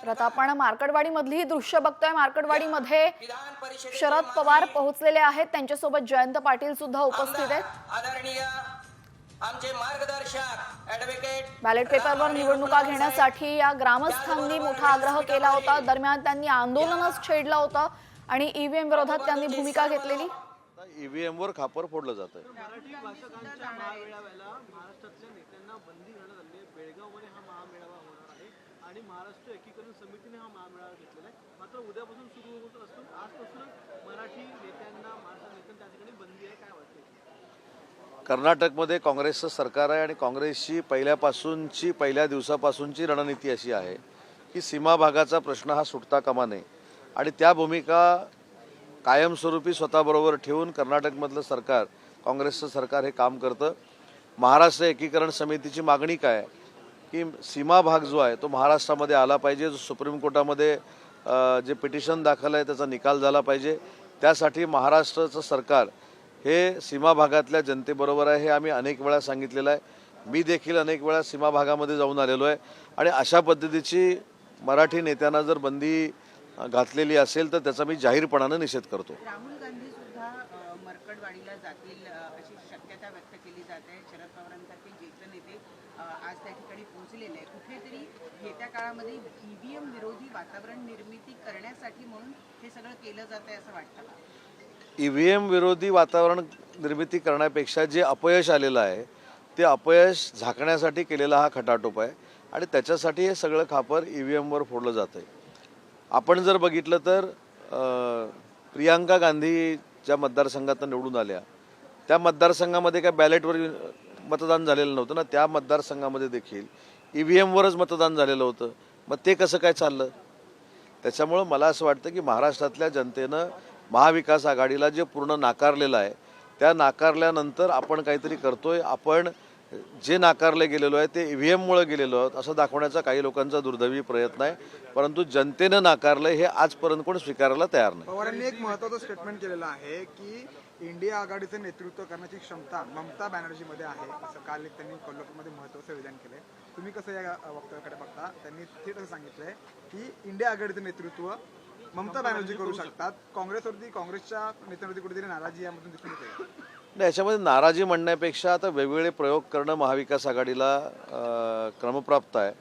तर आता आपण मार्कडवाडी मधली ही दृश्य बघतोय। मार्कडवाडीमध्ये शरद पवार पोहोचलेले आहेत, त्यांच्यासोबत जयंत पाटील सुद्धा उपस्थित आहेत। आदरणीय आमचे मार्गदर्शक ॲडव्होकेट बॅलेट पेपरवर निवडणुका घेण्यासाठी या ग्रामस्थांनी मोठा आग्रह केला होता। दरम्यान त्यांनी आंदोलनच छेडलं होतं आणि ईव्हीएम विरोधात त्यांनी भूमिका घेतलेली। ईव्हीएम वर खापर फोडलं जातं। मराठी भाषकांच्या महामेळाव्याला महाराष्ट्रातल्या नेत्यांना बंदी घालण्यात आली आहे। बेळगावमध्ये हा महामेळावा होणार आहे आणि महाराष्ट्र एकीकरण समितीने हा महामेळावा घेतलेला आहे। मात्र उद्यापासून सुरू होत असून आजपासून मराठी नेत्यांना महाराष्ट्र नेत्यांना त्या ठिकाणी बंदी आहे। काय वाटते? कर्नाटकमध्ये काँग्रेसचं सरकार आहे आणि काँग्रेसची पहिल्या दिवसापासूनची रणनीती अशी आहे की सीमा भागाचा प्रश्न हा सुटता कामा नये आणि त्या भूमिका कायमस्वरूपी स्वतःबरोबर ठेवून कर्नाटकमधलं सरकार, काँग्रेसचं सरकार हे काम करतं। महाराष्ट्र एकीकरण समितीची मागणी काय आहे की सीमा भाग जो आहे तो महाराष्ट्रामध्ये आला पाहिजे। जो सुप्रीम कोर्टामध्ये जे पिटिशन दाखल आहे त्याचा निकाल झाला पाहिजे। त्यासाठी महाराष्ट्राचं सरकार हे सीमा भागातल्या जनतेबरोबर आहे, हे आम्ही अनेक वेळा सांगितलेलं आहे। मी देखील अनेक वेळा सीमा भागामध्ये जाऊन आलेलो आहे आणि अशा पद्धतीची मराठी नेत्यांना जर बंदी घातलेली असेल तर त्याचा मी जाहीरपणाने निषेध करतो। राहुल गांधी सुद्धा मरकडवाडीला जातील अशी शक्यता व्यक्त केली जाते। शरद पवारांसारखे ज्येष्ठ नेते आज त्या ठिकाणी पोहोचलेले आहे। कुठेतरी येत्या काळामध्ये ईव्हीएम विरोधी वातावरण निर्मिती करण्यासाठी म्हणून हे सगळं केलं जात आहे असं वाटतं का? ईव्हीएम विरोधी वातावरण निर्मिती करण्यापेक्षा जे अपयश आलेलं आहे ते अपयश झाकण्यासाठी केलेला हा खटाटोप आहे आणि त्याच्यासाठी हे सगळं खापर ईव्हीएमवर फोडलं जातं आहे। आपण जर बघितलं तर प्रियांका गांधी ज्या मतदारसंघातून निवडून आल्या त्या मतदारसंघामध्ये काय बॅलेटवर मतदान झालेलं नव्हतं ना। त्या मतदारसंघामध्ये देखील ईव्हीएमवरच मतदान झालेलं होतं। मग ते कसं काय चाललं? त्याच्यामुळं मला असं वाटतं की महाराष्ट्रातल्या जनतेनं महाविकास आघाडीला जे पूर्ण नाकारलेलं आहे त्या नाकारल्यानंतर आपण काहीतरी करतोय। आपण जे नाकारले गेलेलो आहे ते ईव्हीएममुळे गेलेलो आहोत असं दाखवण्याचा काही लोकांचा दुर्दैवी प्रयत्न आहे, परंतु जनतेनं नाकारलं हे आजपर्यंत कोण स्वीकारायला तयार नाही। पवारांनी एक महत्त्वाचं स्टेटमेंट केलेलं आहे की इंडिया आघाडीचं नेतृत्व करण्याची क्षमता ममता बॅनर्जीमध्ये आहे, असं काल त्यांनी कोल्हापूरमध्ये महत्त्वाचं विधान केलंय। तुम्ही कसं या वक्तव्याकडे बघता? त्यांनी थेट असं सांगितलंय की इंडिया आघाडीचं नेतृत्व ममता बॅनर्जी करू शकतात। काँग्रेसच्या नेत्यांवरती कुठेतरी नाराजी यामधून दिसून येते। नाही, याच्यामध्ये नाराजी म्हणण्यापेक्षा आता वेगवेगळे प्रयोग करणं महाविकास आघाडीला क्रमप्राप्त आहे।